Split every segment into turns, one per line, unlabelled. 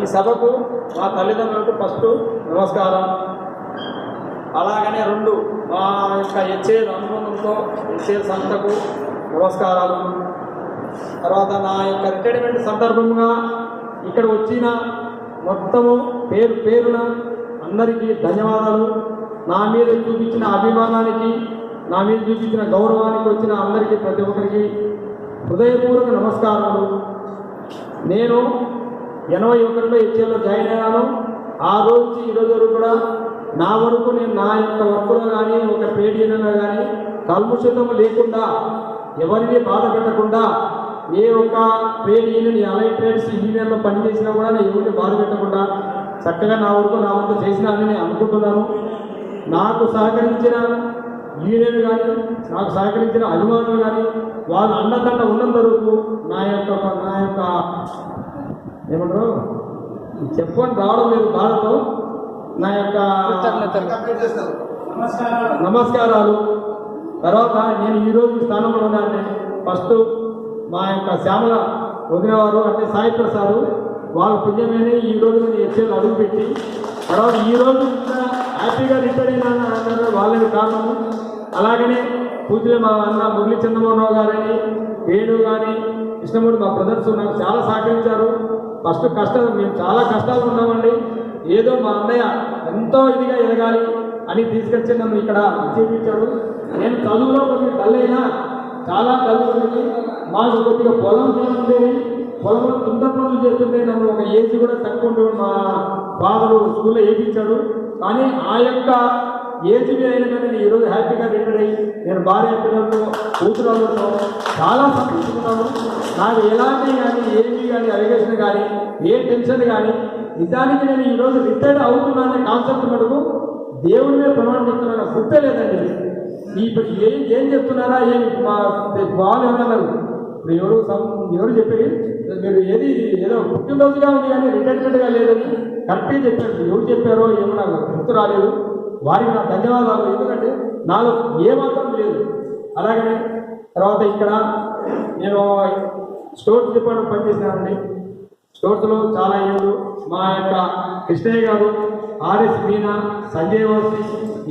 ఈ సభకు మా తల్లిదండ్రులకు ఫస్ట్ నమస్కారం. అలాగనే రెండు మా యొక్క హెచ్ఏల్ అనుబంధంతో హెచ్ఏల్ సంస్థకు నమస్కారాలు. తర్వాత నా యొక్క రిటైర్మెంట్ సందర్భంగా ఇక్కడ వచ్చిన మొత్తము పేరున అందరికీ ధన్యవాదాలు. నా మీద చూపించిన అభిమానానికి, నా మీద చూపించిన గౌరవానికి వచ్చిన అందరికీ ప్రతి ఒక్కరికి హృదయపూర్వక నమస్కారాలు. నేను 81లో హెచ్ఏల్లో జాయిన్ అయ్యాను. ఆ రోజు ఈ రోజు వరకు కూడా నా వరకు నేను నా యొక్క వర్క్లో కానీ ఒక ట్రేడ్ యూనియన్లో కానీ కల్ముషితం లేకుండా, ఎవరిని బాధ పెట్టకుండా, ఏ ఒక్క ట్రేడ్ యూనియన్ అలై ట్రేడ్స్ యూనియన్లో పనిచేసినా కూడా నేను ఎవరిని బాధ పెట్టకుండా చక్కగా నా వరకు నా వంతు చేసినానని నేను అనుకుంటున్నాను. నాకు సహకరించిన యూనియన్ కానీ, నాకు సహకరించిన అభిమానులు కానీ, వాళ్ళు అండదండ ఉన్నంత వరకు నా యొక్క ఏమంటారు చెప్పుకొని రావడం లేదు బాధతో. నా యొక్క నమస్కారాలు. తర్వాత నేను ఈరోజు స్థానంలో ఉన్నాను. ఫస్ట్ మా యొక్క శ్యామల వదినవారు అంటే సాయి ప్రసాద్ వాళ్ళ పుణ్యమేనే ఈరోజు నేను హెచ్ఏలు అడుగుపెట్టి తర్వాత ఈరోజు హ్యాపీగా రిటైర్ అయినా వాళ్ళని కారణము. అలాగనే పూజలు మా అన్న మురళీ చంద్రమోహన్ గారని, వేణు కానీ, కృష్ణమూర్తి మా బ్రదర్స్ నాకు చాలా సహకరించారు. ఫస్ట్ మేము చాలా కష్టాలు ఉన్నామండి. ఏదో మా అన్నయ్య ఎంతో ఇదిగా ఎదగాలి అని తీసుకొచ్చి నన్ను ఇక్కడ చేయించాడు. నేను చదువులో కొద్దిగా డల్ అయినా, చాలా డల్ ఉండేది. మాకు కొద్దిగా పొలం ఉండేది. పొలంలో తుంద పనులు చేస్తుంటే నన్ను ఒక ఏజ్ కూడా తక్కువ మా ఫాదరు స్కూల్లో వేయించాడు. కానీ ఆ యొక్క ఏజ్ అయినా కానీ నేను ఈరోజు హ్యాపీగా రిటైర్ అయ్యి నేను భార్య పిల్లలతో కూతురాలతో చాలా సంతోషిస్తున్నాను. నాకు ఎలాంటి కానీ ఏమీ కానీ అలిగేషన్ కానీ ఏ టెన్షన్ కానీ నిజానికి నేను ఈరోజు రిటైర్ అవుతున్నానే కాన్సెప్ట్ మటుకు దేవుడి మీద ప్రమాణం చెప్తున్నాను. గుర్తే లేదండి. ఇప్పుడు ఏం చెప్తున్నారా ఏమి మా వాళ్ళు ఏమన్నారు ఇప్పుడు ఎవరు చెప్పేది మీరు ఏదో పుట్టినరోజుగా ఉంది కానీ రిటైర్మెంట్గా లేదని కరెక్ట్గా చెప్పారు. ఎవరు చెప్పారో ఏమో నాకు గుర్తు రాలేదు. వారికి నా ధన్యవాదాలు. ఎందుకంటే నాలో ఏమాత్రం లేదు. అలాగనే తర్వాత ఇక్కడ నేను స్టోర్స్ డిపార్ట్మెంట్ పనిచేసినానండి. స్టోర్స్లో చాలా ఏళ్ళు మా యొక్క కృష్ణయ్య గారు, ఆర్ఎస్ మీనా, సంజయ్ వాసి,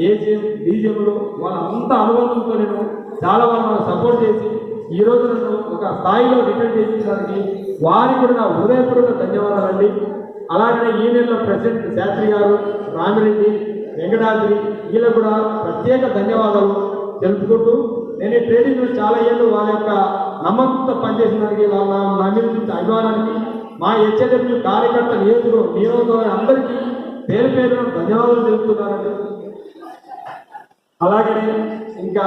ఏజిఎం, డీజిఎంలు వాళ్ళంతా అనుభవంతో నేను చాలా వాళ్ళని సపోర్ట్ చేసి ఈరోజు నన్ను ఒక స్థాయిలో రిటైర్ చేయించడానికి వారికి కూడా నా హృదయపూర్వక ధన్యవాదాలండి. అలాగనే యూనియన్లో ప్రెసిడెంట్ శాస్త్రి గారు, రామిరెడ్డి, వెంకటాద్రి వీళ్ళకు కూడా ప్రత్యేక ధన్యవాదాలు తెలుపుకుంటూ నేను ఈ ట్రేడింగ్లో చాలా ఏళ్ళు వాళ్ళ యొక్క నమ్మకంతో పనిచేసిన దానికి, వాళ్ళ నా మీద నుంచి అభిమానానికి, మా హెచ్ఎడబ్ల్యూ కార్యకర్త నియోజకవర్గం అందరికీ పేరు పేరున ధన్యవాదాలు తెలుపుతున్నానండి. అలాగనే ఇంకా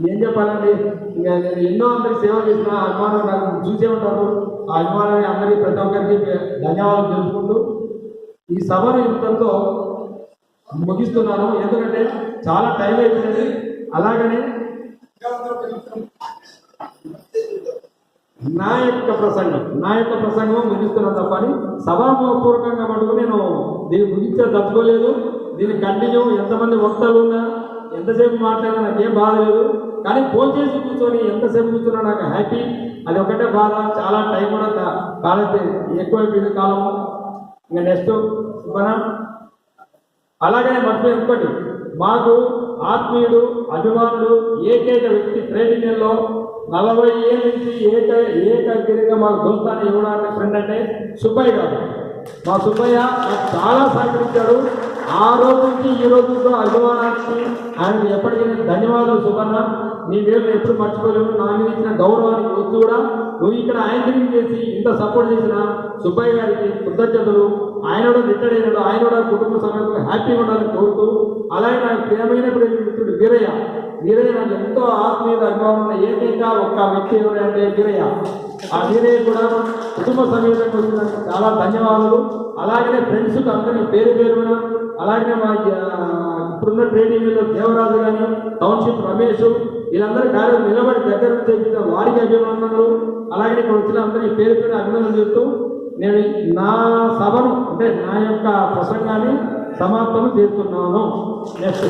ఏం చెప్పాలండి, ఇంకా నేను ఎన్నో అందరికి సేవ చేసిన అభిమానం నాకు చూసే ఉంటారు. ఆ అభిమానాన్ని అందరికీ ప్రతి ఒక్కరికి ధన్యవాదాలు తెలుపుకుంటూ ఈ సభను ఇంతతో ముగిస్తున్నాను. ఎందుకంటే చాలా టైం అయిపోయింది. అలాగనే నా యొక్క ప్రసంగం ముగిస్తున్నాను తప్పని సభాపూర్వకంగా మటుకు నేను దీన్ని ముగించే తప్పుకోలేదు. దీన్ని కంటిన్యూ ఎంతమంది వక్తలు ఉన్నా ఎంతసేపు మాట్లాడినా నాకేం బాధ లేదు. కానీ ఫోన్ చేసి కూర్చొని ఎంతసేపు కూర్చున్నా నాకు హ్యాపీ. అది ఒకటే బాధ. చాలా టైం కూడా కాలం ఎక్కువైపోయింది కాలము. ఇంకా నెక్స్ట్ మనం అలాగనే మర్చిపోయి ఇంకోటి, మాకు ఆత్మీయుడు, అభిమానుడు, ఏకైక వ్యక్తి ట్రేడ్ యూనియన్లో 40 ఏళ్ళ నుంచి ఏకగిరిగా మాకు దోస్తాన్ని ఇవ్వడానికి ఫ్రెండ్ అంటే సుబ్బయ్య గారు. మా సుబ్బయ్య నాకు చాలా సహకరించాడు. ఆ రోజు నుంచి ఈ రోజు అభిమానానికి ఆయనకు ఎప్పటికీ ధన్యవాదాలు. సుబ్బన్న, నీ పేరు ఎప్పుడు మర్చిపోలేము. నా మీద ఇచ్చిన గౌరవానికి వద్దు కూడా నువ్వు ఇక్కడ యాంకరింగ్ చేసి ఇంత సపోర్ట్ చేసిన సుబ్బయ్య గారికి కృతజ్ఞతలు. ఆయన కూడా రిటైర్ అయినాడు. ఆయన కూడా కుటుంబ సమయంలో హ్యాపీగా ఉండాలని కోరుతూ, అలాగే నాకు ప్రియమైన మిత్రుడు వీరయ్య నాకు ఎంతో ఆత్మీయత అభిమానం ఉన్న ఏకైక ఒక్క వ్యక్తి ఎవరంటే వీరయ్య. ఆ వీరయ్య కూడా కుటుంబ సమేతంగా వచ్చినందుకు చాలా ధన్యవాదాలు. అలాగనే ఫ్రెండ్స్కి అందరికీ పేరు పేరున, అలాగనే మా ఇప్పుడున్న ట్రేడ్ యూనియన్లో దేవరాజు కానీ, టౌన్షిప్ రమేష్ వీళ్ళందరూ కార్యం నిలబడి దగ్గర చేసిన వారికి అభినందనలు. అలాగే ఇక్కడ వచ్చిన అందరికీ పేరు పేరు అభినందనలు చెప్తూ నేను నా సభను అంటే నా యొక్క ప్రసంగాన్ని సమాప్తం చేస్తున్నాను. నెక్స్ట్